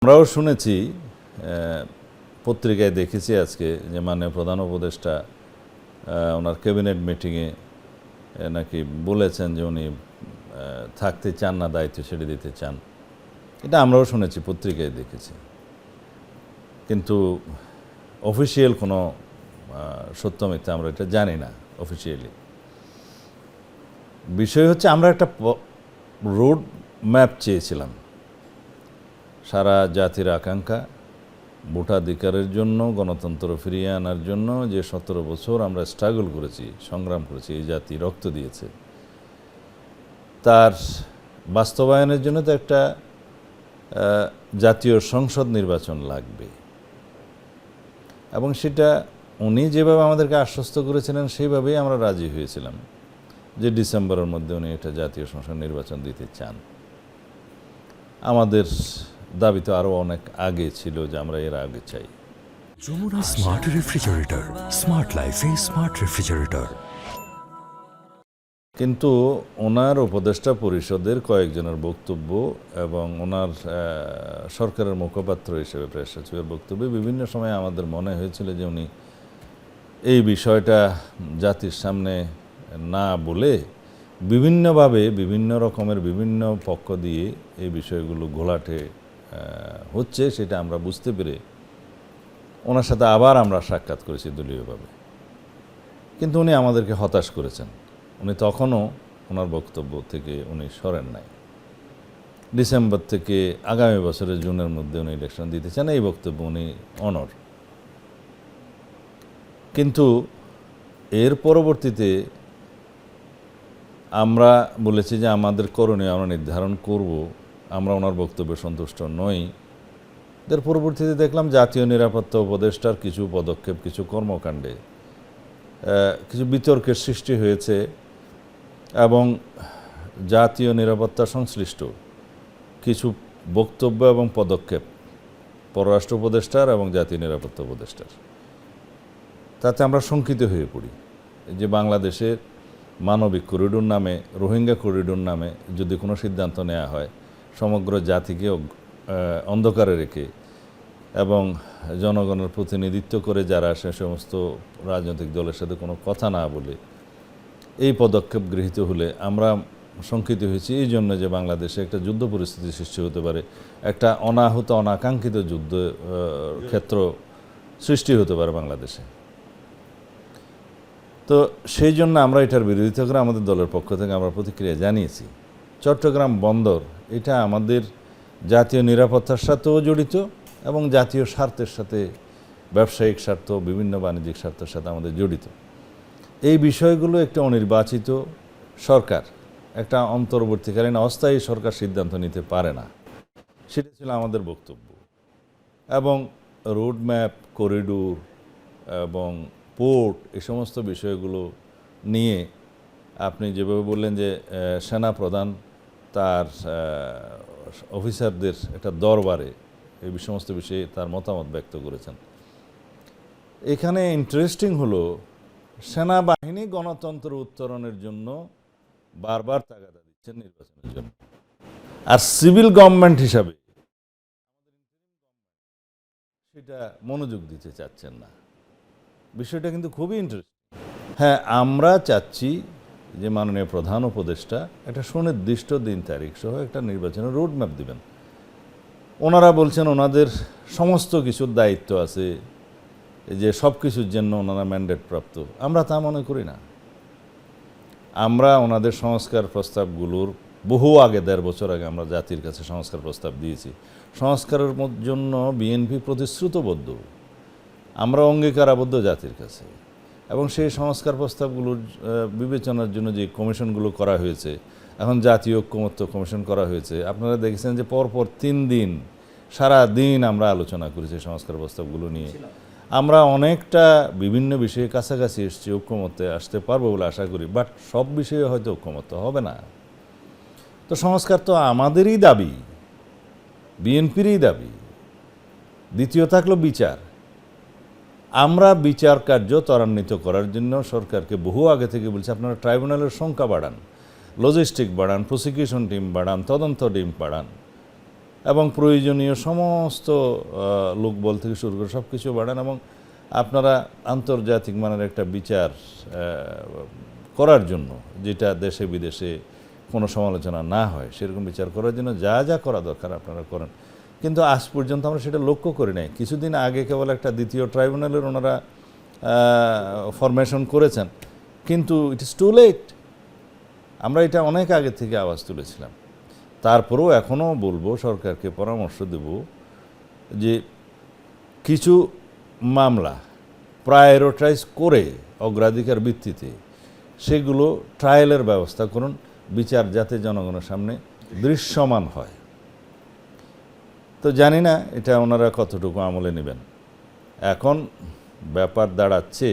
আমরাও শুনেছি, পত্রিকায় দেখেছি আজকে যে মাননীয় প্রধান উপদেষ্টা ওনার ক্যাবিনেট মিটিংয়ে নাকি বলেছেন যে উনি থাকতে চান না, দায়িত্ব ছেড়ে দিতে চান। এটা আমরাও শুনেছি, পত্রিকায় দেখেছি, কিন্তু অফিসিয়াল কোনো সত্য মিথ্যা আমরা এটা জানি না। অফিসিয়ালি বিষয় হচ্ছে আমরা একটা রোড ম্যাপ চেয়েছিলাম, সারা জাতির আকাঙ্ক্ষা, ভোটাধিকারের জন্য, গণতন্ত্র ফিরিয়ে আনার জন্য যে 17 বছর আমরা স্ট্রাগল করেছি, সংগ্রাম করেছি, এই জাতি রক্ত দিয়েছে, তার বাস্তবায়নের জন্য তো একটা জাতীয় সংসদ নির্বাচন লাগবে। এবং সেটা উনি যেভাবে আমাদেরকে আশ্বস্ত করেছিলেন সেইভাবেই আমরা রাজি হয়েছিলাম যে ডিসেম্বরের মধ্যে উনি একটা জাতীয় সংসদ নির্বাচন দিতে চান। আমাদের দাবি তো আরও অনেক আগে ছিল যে আমরা এর আগে চাই। যমুনা স্মার্ট রেফ্রিজারেটর, স্মার্ট লাইফে স্মার্ট রেফ্রিজারেটর। কিন্তু ওনার উপদেষ্টা পরিষদের কয়েকজনের বক্তব্য এবং ওনার সরকারের মুখপাত্র হিসেবে প্রেস সচিবের বক্তব্যে বিভিন্ন সময় আমাদের মনে হয়েছিল যে উনি এই বিষয়টা জাতির সামনে না বলে বিভিন্নভাবে বিভিন্ন রকমের বিভিন্ন পক্ষ দিয়ে এই বিষয়গুলো ঘোলাটে হচ্ছে, সেটা আমরা বুঝতে পেরে ওনার সাথে আবার আমরা সাক্ষাৎ করেছি দলীয়ভাবে। কিন্তু উনি আমাদেরকে হতাশ করেছেন। উনি তখনও ওনার বক্তব্য থেকে উনি সরেন নাই। ডিসেম্বর থেকে আগামী বছরের জুনের মধ্যে উনি ইলেকশন দিতে চান, এই বক্তব্য উনি অনর। কিন্তু এর পরবর্তীতে আমরা বলেছি যে আমাদের করণীয় আমরা নির্ধারণ করব, আমরা ওনার বক্তব্যে সন্তুষ্ট নই। এর পরবর্তীতে দেখলাম জাতীয় নিরাপত্তা উপদেষ্টার কিছু পদক্ষেপ, কিছু কর্মকাণ্ডে কিছু বিতর্কের সৃষ্টি হয়েছে এবং জাতীয় নিরাপত্তা সংশ্লিষ্ট কিছু বক্তব্য এবং পদক্ষেপ পররাষ্ট্র উপদেষ্টার এবং জাতীয় নিরাপত্তা উপদেষ্টার, তাতে আমরা শঙ্কিত হয়ে পড়ি যে বাংলাদেশের মানবিক করিডোর নামে, রোহিঙ্গা করিডোর নামে যদি কোনো সিদ্ধান্ত নেওয়া হয়, সমগ্র জাতিকে অন্ধকারে রেখে এবং জনগণের প্রতিনিধিত্ব করে যারা সে সমস্ত রাজনৈতিক দলের সাথে কোনো কথা না বলে এই পদক্ষেপ গৃহীত হলে আমরা শঙ্কিত হয়েছি এই জন্য যে বাংলাদেশে একটা যুদ্ধ পরিস্থিতি সৃষ্টি হতে পারে, একটা অনাহূত অনাকাঙ্ক্ষিত যুদ্ধ ক্ষেত্র সৃষ্টি হতে পারে বাংলাদেশে। তো সেই জন্য আমরা এটার বিরোধিতা করে আমাদের দলের পক্ষ থেকে আমরা প্রতিক্রিয়া জানিয়েছি। চট্টগ্রাম বন্দর এটা আমাদের জাতীয় নিরাপত্তার সাথেও জড়িত এবং জাতীয় স্বার্থের সাথে, ব্যবসায়িক স্বার্থ, বিভিন্ন বাণিজ্যিক স্বার্থের সাথে আমাদের জড়িত। এই বিষয়গুলো একটা অনির্বাচিত সরকার, একটা অন্তর্বর্তীকালীন অস্থায়ী সরকার সিদ্ধান্ত নিতে পারে না, সেটা ছিল আমাদের বক্তব্য। এবং রোডম্যাপ, করিডোর এবং পোর্ট, এই সমস্ত বিষয়গুলো নিয়ে আপনি যেভাবে বললেন যে সেনা প্রধান তার অফিসারদের একটা দরবারে এই সমস্ত বিষয়ে তার মতামত ব্যক্ত করেছেন। এখানে ইন্টারেস্টিং হলো সেনাবাহিনী গণতন্ত্র উত্তরণের জন্য বারবার তাগাদা দিচ্ছেন নির্বাচনের জন্য, আর সিভিল গভর্নমেন্ট হিসাবে সেটা মনোযোগ দিতে চাচ্ছেন না। বিষয়টা কিন্তু খুবই ইন্টারেস্টিং। হ্যাঁ, আমরা চাচ্ছি যে মাননীয় প্রধান উপদেষ্টা একটা সুনির্দিষ্ট দিন তারিখ সহ একটা নির্বাচনের রোডম্যাপ দিবেন। ওনারা বলছেন ওনাদের সমস্ত কিছুর দায়িত্ব আছে, যে সব কিছুর জন্য ওনারা ম্যান্ডেট প্রাপ্ত। আমরা তা মনে করি না। আমরা ওনাদের সংস্কার প্রস্তাবগুলোর বহু আগে, 1.5 বছর আগে আমরা জাতির কাছে সংস্কার প্রস্তাব দিয়েছি। সংস্কারের জন্য বিএনপি প্রতিশ্রুতবদ্ধ, আমরা অঙ্গীকারাবদ্ধ জাতির কাছে। এবং সেই সংস্কার প্রস্তাবগুলোর বিবেচনার জন্য যে কমিশনগুলো করা হয়েছে, এখন জাতীয় ঐক্যমত্য কমিশন করা হয়েছে, আপনারা দেখেছেন যে পরপর 3 দিন সারা দিন আমরা আলোচনা করেছি সংস্কার প্রস্তাবগুলো নিয়ে। আমরা অনেকটা বিভিন্ন বিষয়ে কাছাকাছি এসেছি, ঐক্যমত্যে আসতে পারবো বলে আশা করি, বাট সব বিষয়ে হয়তো ঐক্যমত্য হবে না। তো সংস্কার তো আমাদেরই দাবি, বিএনপিরই দাবি। দ্বিতীয় থাকলো বিচার। আমরা বিচার কার্য ত্বরান্বিত করার জন্য সরকারকে বহু আগে থেকে বলছি, আপনারা ট্রাইব্যুনালের সংখ্যা বাড়ান, লজিস্টিক বাড়ান, প্রসিকিউশন টিম বাড়ান, তদন্ত টিম বাড়ান, এবং প্রয়োজনীয় সমস্ত লোকবল থেকে শুরু করে সব কিছু বাড়ান এবং আপনারা আন্তর্জাতিক মানের একটা বিচার করার জন্য, যেটা দেশে বিদেশে কোনো সমালোচনা না হয়, সেরকম বিচার করার জন্য যা যা করা দরকার আপনারা করেন। কিন্তু আজ পর্যন্ত আমরা সেটা লক্ষ্য করি নাই। কিছুদিন আগে কেবল একটা দ্বিতীয় ট্রাইব্যুনালের ওনারা ফরমেশন করেছেন, কিন্তু ইট ইজ টু লেট। আমরা এটা অনেক আগে থেকে আওয়াজ তুলেছিলাম। তারপরেও এখনও বলবো, সরকারকে পরামর্শ দেব যে কিছু মামলা প্রায়োরিটাইজ করে অগ্রাধিকার ভিত্তিতে সেগুলো ট্রায়ালের ব্যবস্থা করুন, বিচার যাতে জনগণের সামনে দৃশ্যমান হয়। তো জানি না এটা ওনারা কতটুকু আমলে নেবেন। এখন ব্যাপার দাঁড়াচ্ছে,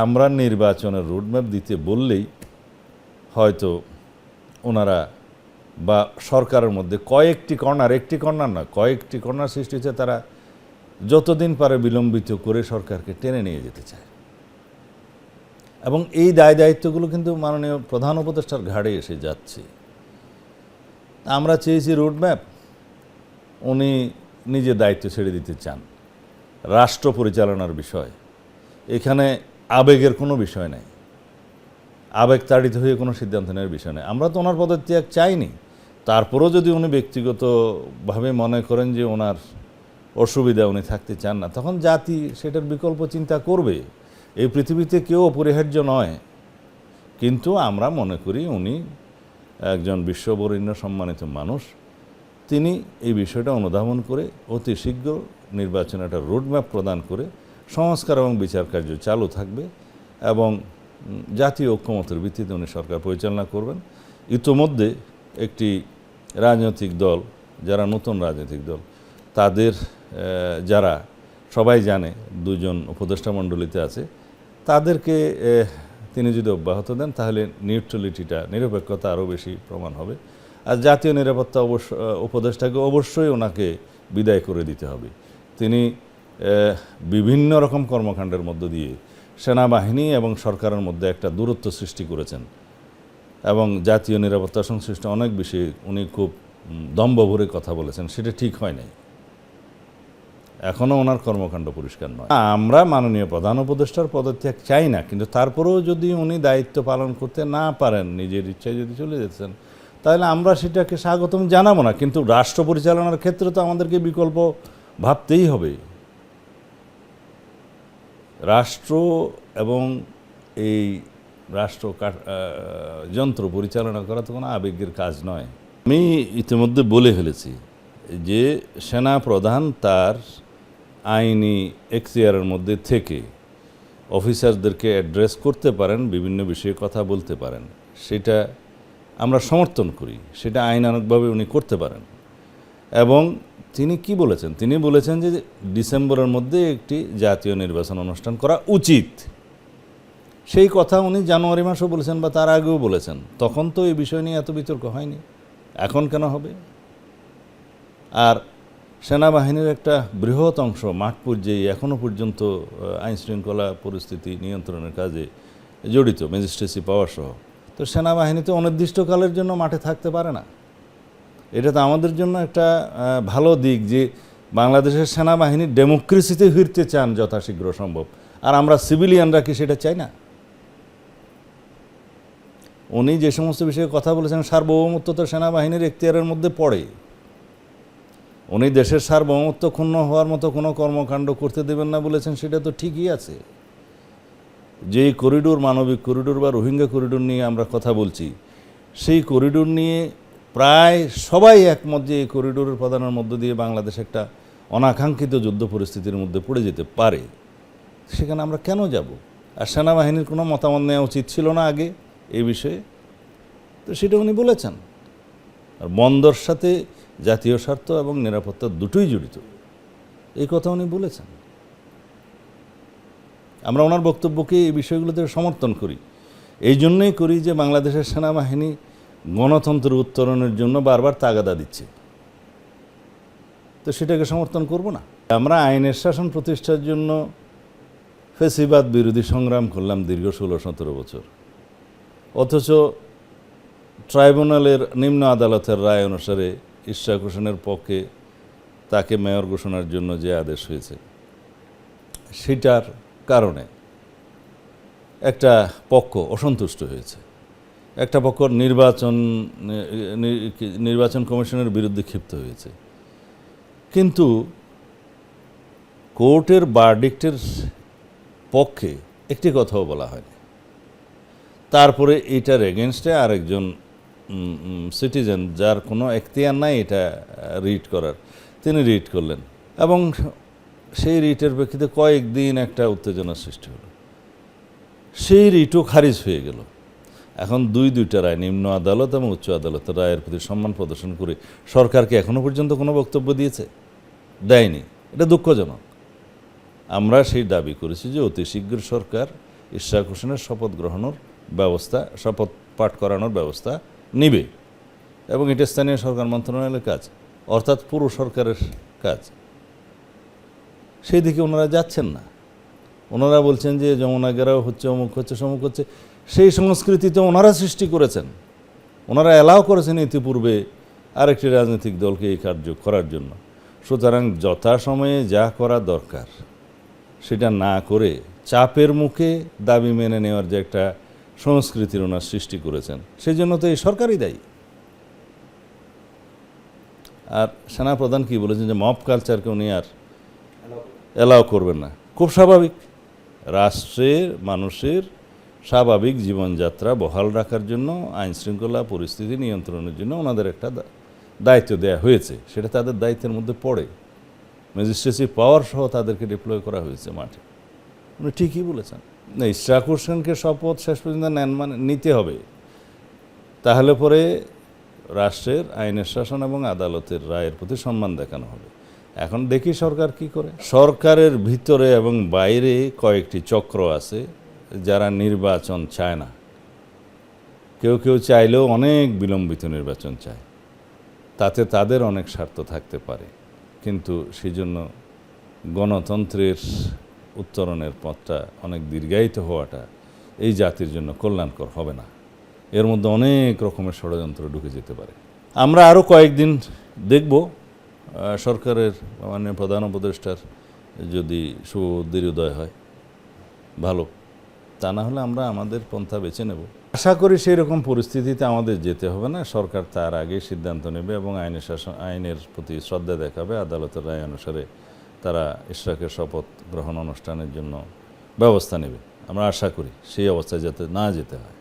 আমরা নির্বাচনের রোডম্যাপ দিতে বললেই হয়তো ওনারা বা সরকারের মধ্যে কয়েকটি কর্নার, একটি কর্নার না, কয়েকটি কর্নার সৃষ্টি হচ্ছে, তারা যতদিন পারে বিলম্বিত করে সরকারকে টেনে নিয়ে যেতে চায়। এবং এই দায়িত্বগুলো কিন্তু মাননীয় প্রধান উপদেষ্টার ঘাড়ে এসে যাচ্ছে। আমরা চেয়েছি রোডম্যাপ, উনি নিজে দায়িত্ব ছেড়ে দিতে চান। রাষ্ট্র পরিচালনার বিষয়, এখানে আবেগের কোনো বিষয় নাই, আবেগ তাড়িত হয়ে কোনো সিদ্ধান্ত নেওয়ার বিষয় নেই। আমরা তো ওনার পদত্যাগ চাইনি, তারপরেও যদি উনি ব্যক্তিগতভাবে মনে করেন যে ওনার অসুবিধা, উনি থাকতে চান না, তখন জাতি সেটার বিকল্প চিন্তা করবে। এই পৃথিবীতে কেউ অপরিহার্য নয়, কিন্তু আমরা মনে করি উনি একজন বিশ্ববরেণ্য সম্মানিত মানুষ। তিনি এই বিষয়টা অনুধাবন করে অতি শীঘ্র নির্বাচনে একটা রোডম্যাপ প্রদান করে সংস্কার এবং বিচার কার্য চালু থাকবে এবং জাতীয় ঐক্যমতের ভিত্তিতে উনি সরকার পরিচালনা করবেন। ইতোমধ্যে একটি রাজনৈতিক দল, যারা নতুন রাজনৈতিক দল, তাদের যারা সবাই জানে দুজন উপদেষ্টা মণ্ডলীতে আছে, তাদেরকে তিনি যদি অব্যাহত দেন তাহলে নিউট্রালিটিটা, নিরপেক্ষতা আরও বেশি প্রমাণ হবে। আর জাতীয় নিরাপত্তা উপদেষ্টাকে অবশ্যই ওনাকে বিদায় করে দিতে হবে। তিনি বিভিন্ন রকম কর্মকাণ্ডের মধ্য দিয়ে সেনাবাহিনী এবং সরকারের মধ্যে একটা দূরত্ব সৃষ্টি করেছেন এবং জাতীয় নিরাপত্তা সংশ্লিষ্ট অনেক বিষয়ে উনি খুব দম্ভ ভরে কথা বলেছেন, সেটা ঠিক হয় নাই। এখনও ওনার কর্মকাণ্ড পরিষ্কার নয়। আমরা মাননীয় প্রধান উপদেষ্টার পদত্যাগ চাই না, কিন্তু তারপরেও যদি উনি দায়িত্ব পালন করতে না পারেন, নিজের ইচ্ছায় যদি চলে যেতেছেন, তাহলে আমরা সেটাকে স্বাগতম জানাবো না। কিন্তু রাষ্ট্র পরিচালনার ক্ষেত্রে তো আমাদেরকে বিকল্প ভাবতেই হবে। রাষ্ট্র এবং এই রাষ্ট্র যন্ত্র পরিচালনা করা তো কোনো আবেগের কাজ নয়। আমি ইতিমধ্যে বলে ফেলেছি যে সেনা প্রধান তার আইনি এখতিয়ারের মধ্যে থেকে অফিসারদেরকে অ্যাড্রেস করতে পারেন, বিভিন্ন বিষয়ে কথা বলতে পারেন, সেটা আমরা সমর্থন করি, সেটা আইনানুগভাবে উনি করতে পারেন। এবং তিনি কি বলেছেন? তিনি বলেছেন যে ডিসেম্বরের মধ্যে একটি জাতীয় নির্বাচন অনুষ্ঠান করা উচিত। সেই কথা উনি জানুয়ারি মাসেও বলেছেন বা তার আগেও বলেছেন। তখন তো এই বিষয় নিয়ে এত বিতর্ক হয়নি, এখন কেন হবে? আর সেনাবাহিনীর একটা বৃহৎ অংশ মাঠ পর্যায়ে এখনও পর্যন্ত আইনশৃঙ্খলা পরিস্থিতি নিয়ন্ত্রণের কাজে জড়িত, ম্যাজিস্ট্রেসি পাওয়ার সহ। তো সেনাবাহিনী তো অনির্দিষ্টকালের জন্য মাঠে থাকতে পারে না। এটা তো আমাদের জন্য একটা ভালো দিক যে বাংলাদেশের সেনাবাহিনী ডেমোক্রেসিতে ফিরতে চান যথাশীঘ্র সম্ভব। আর আমরা সিভিলিয়ানরা কি সেটা চাই না? উনি যে সমস্ত বিষয়ে কথা বলেছেন, সার্বভৌমত্ব তো সেনাবাহিনীর এখতিয়ারের মধ্যে পড়ে। উনি দেশের সার্বভৌমত্ব ক্ষুণ্ণ হওয়ার মতো কোনো কর্মকাণ্ড করতে দেবেন না বলেছেন, সেটা তো ঠিকই আছে। যেই করিডোর, মানবিক করিডোর বা রোহিঙ্গা করিডোর নিয়ে আমরা কথা বলছি, সেই করিডোর নিয়ে প্রায় সবাই একমত যে এই করিডোরের প্রদানের মধ্য দিয়ে বাংলাদেশ একটা অনাকাঙ্ক্ষিত যুদ্ধ পরিস্থিতির মধ্যে পড়ে যেতে পারে। সেখানে আমরা কেন যাব? আর সেনাবাহিনীর কোনো মতামত নেওয়া উচিত ছিল না আগে এই বিষয়ে? তো সেটা উনি বলেছেন। আর বন্দর সাথে জাতীয় স্বার্থ এবং নিরাপত্তা দুটোই জড়িত, এই কথা উনি বলেছেন। আমরা ওনার বক্তব্যকে এই বিষয়গুলোতে সমর্থন করি। এই জন্যই করি যে বাংলাদেশের সেনাবাহিনী গণতন্ত্র উত্তরণের জন্য বারবার তাগাদা দিচ্ছে, তো সেটাকে সমর্থন করব না। আমরা আইনের শাসন প্রতিষ্ঠার জন্য ফ্যাসিবাদ বিরোধী সংগ্রাম করলাম দীর্ঘ 16-17 বছর, অথচ ট্রাইব্যুনালের নিম্ন আদালতের রায় অনুসারে ইশরাক হোসেনের পক্ষে তাকে মেয়র ঘোষণার জন্য যে আদেশ হয়েছে সেটার কারণে একটা পক্ষ অসন্তুষ্ট হয়েছে, একটা পক্ষ নির্বাচন কমিশনের বিরুদ্ধে ক্ষিপ্ত হয়েছে। কিন্তু কোর্টের ভার্ডিক্টের পক্ষে একটি কথাও বলা হয়নি। তারপরে এটার এগেনস্টে আরেকজন সিটিজেন, যার কোনো এখতিয়ার নাই এটা রিট করার, তিনি রিট করলেন এবং সেই রিটের প্রেক্ষিতে কয়েকদিন একটা উত্তেজনার সৃষ্টি হলো। সেই রিটও খারিজ হয়ে গেল। এখন দুইটা রায়, নিম্ন আদালত এবং উচ্চ আদালতের রায়ের প্রতি সম্মান প্রদর্শন করে সরকারকে এখনও পর্যন্ত কোনো বক্তব্য দিয়েছে? দেয়নি। এটা দুঃখজনক। আমরা সেই দাবি করেছি যে অতি শীঘ্র সরকার ইশরাক হোসেনের শপথ পাঠ করানোর ব্যবস্থা নিবে এবং এটা স্থানীয় সরকার মন্ত্রণালয়ের কাজ, অর্থাৎ পুরো সরকারের কাজ। সেই দিকে ওনারা যাচ্ছেন না। ওনারা বলছেন যে যমুনা ঘেরাও হচ্ছে, অমুক হচ্ছে, সমুক হচ্ছে। সেই সংস্কৃতি তো ওনারা সৃষ্টি করেছেন, ওনারা অ্যালাউ করেছেন ইতিপূর্বে আরেকটি রাজনৈতিক দলকে এই কার্য করার জন্য। সুতরাং যথাসময়ে যা করা দরকার সেটা না করে চাপের মুখে দাবি মেনে নেওয়ার যে একটা সংস্কৃতির ওনার সৃষ্টি করেছেন, সেই জন্য তো এই সরকারই দায়ী। আর সেনাপ্রধান কি বলেছেন যে মব কালচারকে উনি আর অ্যালাউ করবেন না। খুব স্বাভাবিক, রাষ্ট্রের মানুষের স্বাভাবিক জীবনযাত্রা বহাল রাখার জন্য, আইন শৃঙ্খলা পরিস্থিতি নিয়ন্ত্রণের জন্য ওনাদের একটা দায়িত্ব দেওয়া হয়েছে, সেটা তাদের দায়িত্বের মধ্যে পড়ে। ম্যাজিস্ট্রেসি পাওয়ার সহ তাদেরকে ডিপ্লয় করা হয়েছে মাঠে। উনি ঠিকই বলেছেন। না, ইশরাক হোসেনকে শপথ শেষ পর্যন্ত নিতে হবে, তাহলে পরে রাষ্ট্রের আইনের শাসন এবং আদালতের রায়ের প্রতি সম্মান দেখানো হবে। এখন দেখি সরকার কি করে। সরকারের ভিতরে এবং বাইরে কয়েকটি চক্র আছে যারা নির্বাচন চায় না। কেউ কেউ চাইলেও অনেক বিলম্বিত নির্বাচন চায়, তাতে তাদের অনেক স্বার্থ থাকতে পারে, কিন্তু সেই জন্য গণতন্ত্রের উত্তরণের পথটা অনেক দীর্ঘায়িত হওয়াটা এই জাতির জন্য কল্যাণকর হবে না। এর মধ্যে অনেক রকমের ষড়যন্ত্র ঢুকে যেতে পারে। আমরা আরও কয়েকদিন দেখব সরকারের মাননীয় প্রধান উপদেষ্টার যদি সুদৃঢ়োদয় হয় ভালো, তা না হলে আমরা আমাদের পন্থা বেছে নেব। আশা করি সেই রকম পরিস্থিতিতে আমাদের যেতে হবে না। সরকার তার আগে সিদ্ধান্ত নেবে এবং আইনের প্রতি শ্রদ্ধা দেখাবে। আদালতের রায় অনুসারে তারা ইশরাকের শপথ গ্রহণ অনুষ্ঠানের জন্য ব্যবস্থা নেবে। আমরা আশা করি সেই অবস্থায় যাতে না যেতে হয়।